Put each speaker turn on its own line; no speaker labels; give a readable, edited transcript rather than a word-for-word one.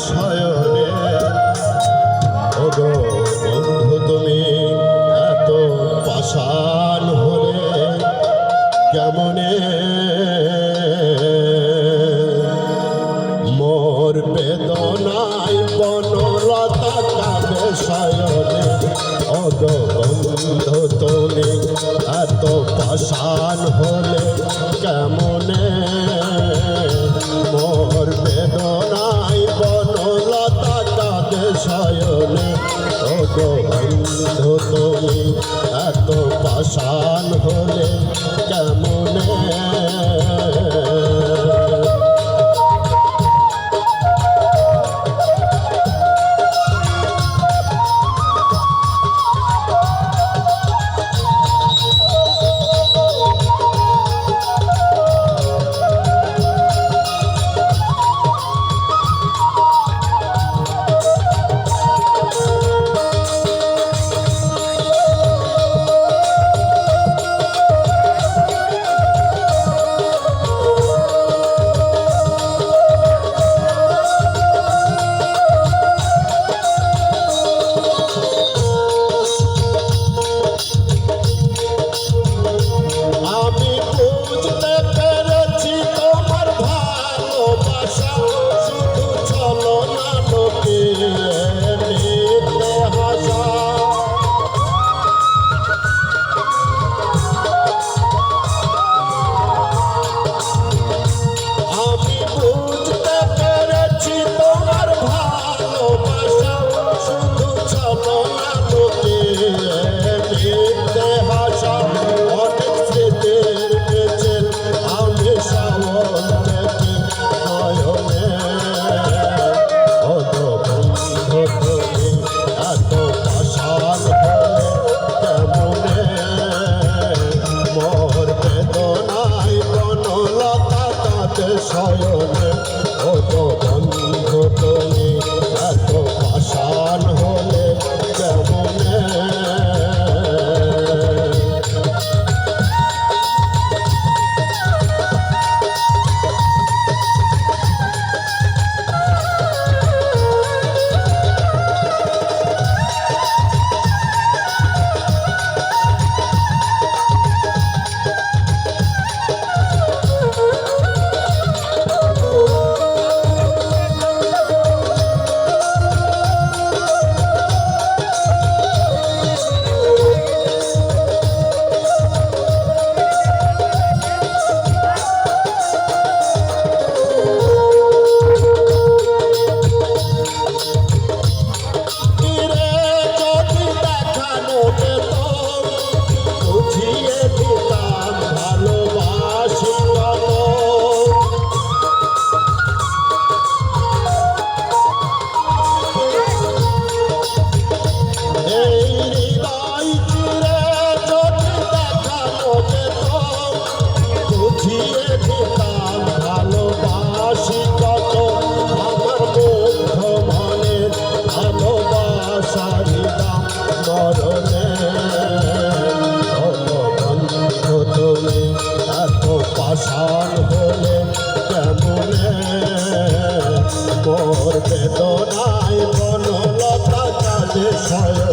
শয়নে ওগো বন্ধু তুমি এত পাষাণ হলে কেমনে মোর বেদনায় বনলতা কাঁদে শয়নে ওগো বন্ধু তুমি এত পাষাণ হলে কেমনে মোর বেদনায় বনলতা কাঁদে শয়নে ওগো বন্ধু তুমি এত পাষাণ হলে কেমনে শয়নে ওগো বন্ধু তুমি এত পাষাণ হলে কেমনে পাষাণ হলে কেমনে মোর বেদনায় বনলতা কাঁদে শয়নে